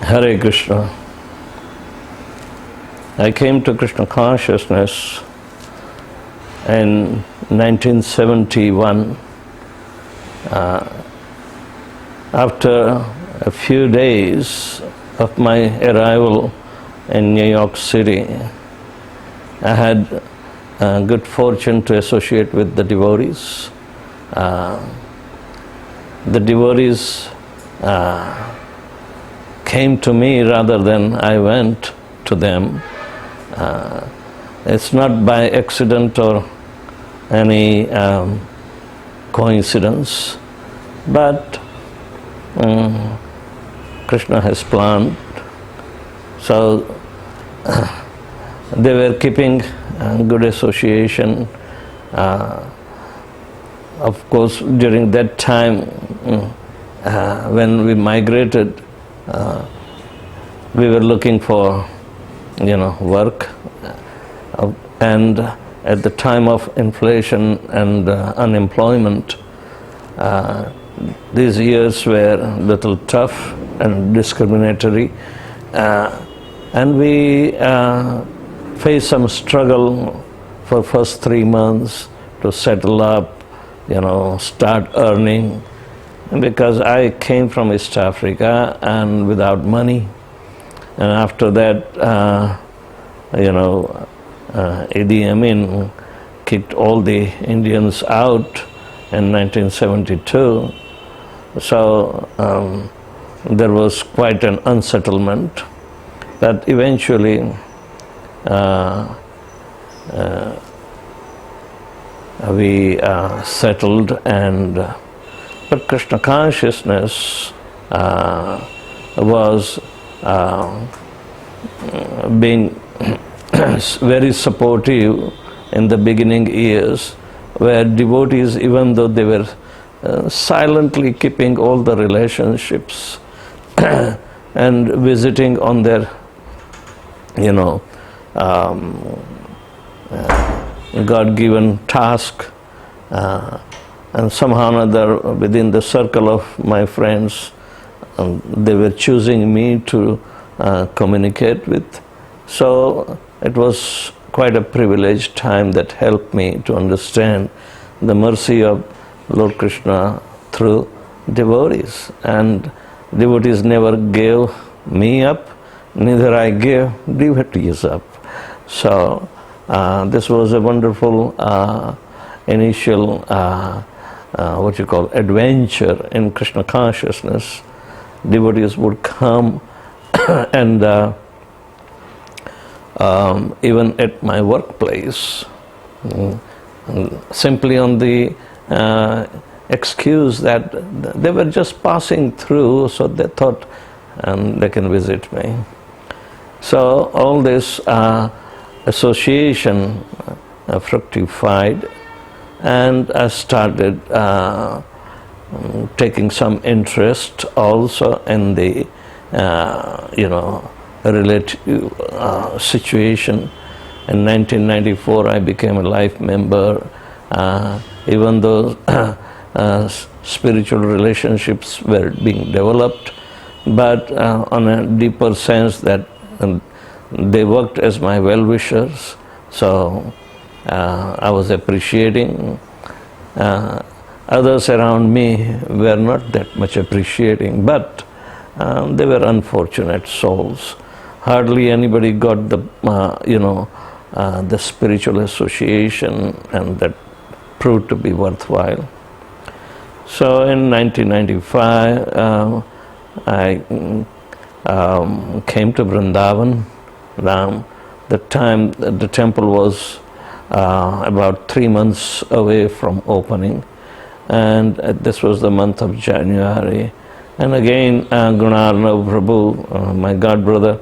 Hare Krishna. I came to Krishna Consciousness in 1971 after a few days of my arrival in New York City. I had good fortune to associate with the devotees. The devotees came to me rather than I went to them. It's not by accident or any coincidence, but Krishna has planned. So they were keeping good association. Of course, during that time, when we migrated, we were looking for, work, and at the time of inflation and unemployment, these years were a little tough and discriminatory, and we faced some struggle for first 3 months to settle up, start earning, because I came from East Africa and without money. And after that, Idi Amin kicked all the Indians out in 1972. So there was quite an unsettlement. But eventually, we settled, but Krishna Consciousness was being very supportive in the beginning years, where devotees, even though they were silently keeping all the relationships and visiting on their, God-given task, and somehow or other within the circle of my friends, they were choosing me to communicate with. So it was quite a privileged time that helped me to understand the mercy of Lord Krishna through devotees. And devotees never gave me up, neither I gave devotees up. So this was a wonderful initial adventure in Krishna Consciousness. Devotees would come and even at my workplace, simply on the excuse that they were just passing through, so they thought they can visit me. So all this association fructified, and I started taking some interest also in the relative situation. In 1994 I became a life member, even though spiritual relationships were being developed, but on a deeper sense that they worked as my well-wishers. So I was appreciating. Others around me were not that much appreciating, but they were unfortunate souls. Hardly anybody got the the spiritual association, and that proved to be worthwhile. So in 1995, I came to Vrindavan. The time the temple was about 3 months away from opening, and this was the month of January. And again, Gunarnav Prabhu, my god brother,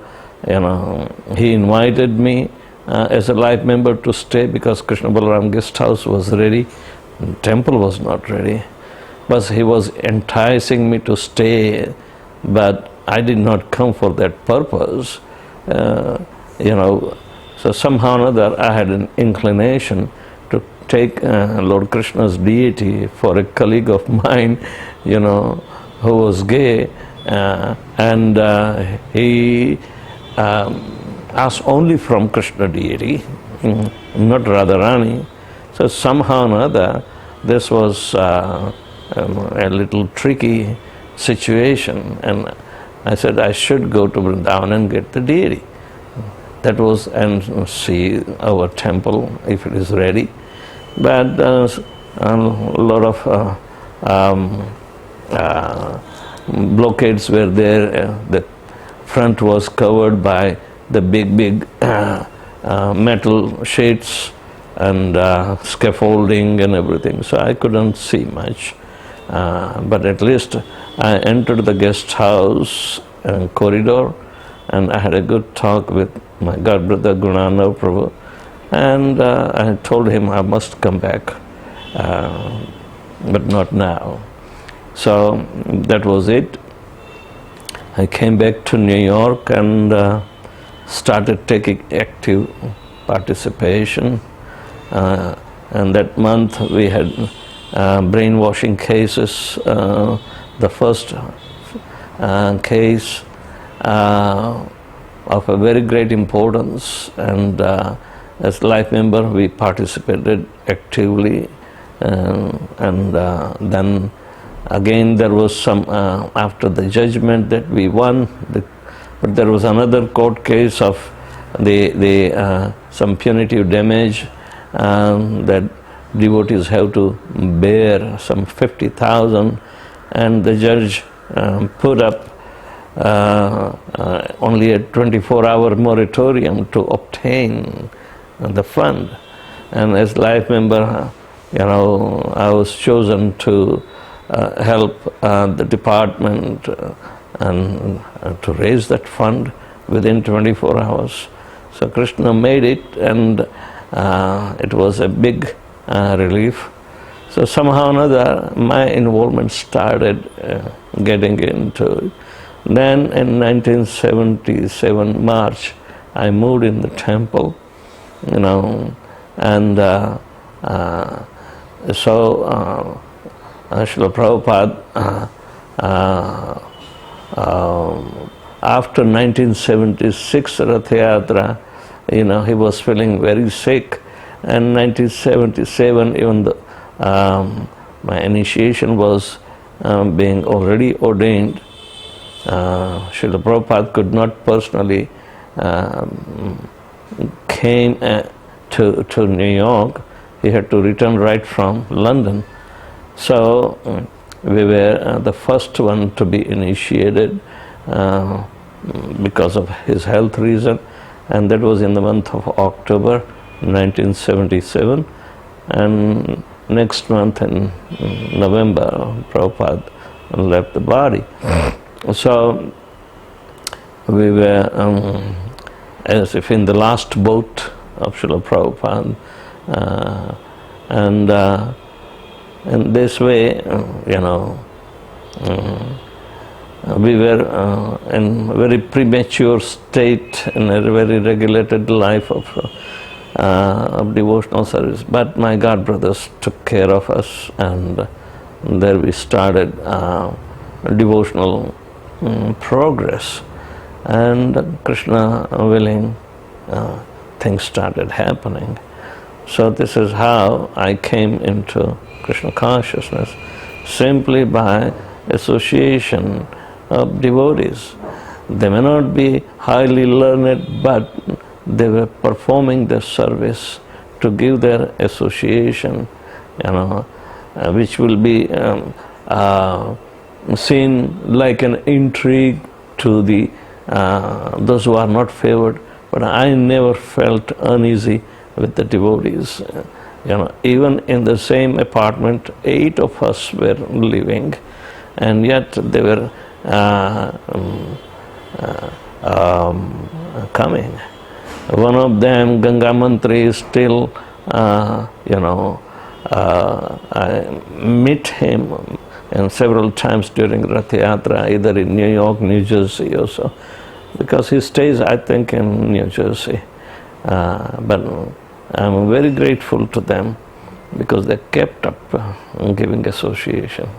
he invited me as a life member to stay, because Krishna Balaram guest house was ready, the temple was not ready. But he was enticing me to stay, but I did not come for that purpose. So somehow or other I had an inclination to take Lord Krishna's deity for a colleague of mine, who was gay, and he asked only from Krishna deity, not Radharani. So somehow or other, this was a little tricky situation, and I said I should go to Vrindavan and get the deity. That was, and see our temple if it is ready. But a lot of blockades were there. The front was covered by the big metal sheets and scaffolding and everything, so I couldn't see much. But at least I entered the guest house corridor, and I had a good talk with my god brother Gunanav Prabhu, and I told him I must come back, but not now. So that was it. I came back to New York and started taking active participation. And that month we had brainwashing cases. The first case of a very great importance, and as life member we participated actively, and then again there was some after the judgment that we won, but there was another court case of some punitive damage that devotees have to bear, some 50,000, and the judge put up only a 24-hour moratorium to obtain the fund. And as life member, I was chosen to help the department and to raise that fund within 24 hours. So Krishna made it, and it was a big relief. So somehow or another, my involvement started getting into it. Then in 1977 March, I moved in the temple, and so Srila Prabhupada, after 1976 Rath Yatra, he was feeling very sick, and 1977 even my initiation was being already ordained. Srila Prabhupada could not personally came to New York. He had to return right from London. So we were the first one to be initiated because of his health reason, and that was in the month of October 1977. And next month in November, Prabhupada left the body. So we were as if in the last boat of Srila Prabhupada, and in this way, we were in a very premature state, in a very regulated life of devotional service. But my God brothers took care of us, and there we started devotional progress, and Krishna willing, things started happening. So this is how I came into Krishna consciousness, simply by association of devotees. They may not be highly learned, but they were performing their service to give their association, which will be seen like an intrigue to the those who are not favored. But I never felt uneasy with the devotees. Even in the same apartment, 8 of us were living, and yet they were coming. One of them, Ganga Mantri, is still, I meet him and several times during Rath Yatra, either in New York, New Jersey also, because he stays, I think, in New Jersey. But I'm very grateful to them because they kept up giving association.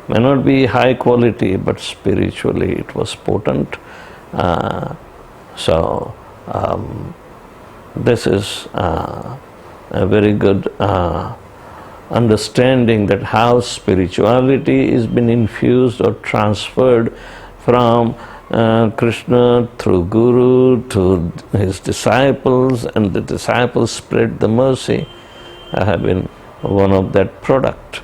may not be high quality, but spiritually it was potent. So this is a very good understanding that how spirituality is been infused or transferred from Krishna through Guru to his disciples, and the disciples spread the mercy. I have been one of that product.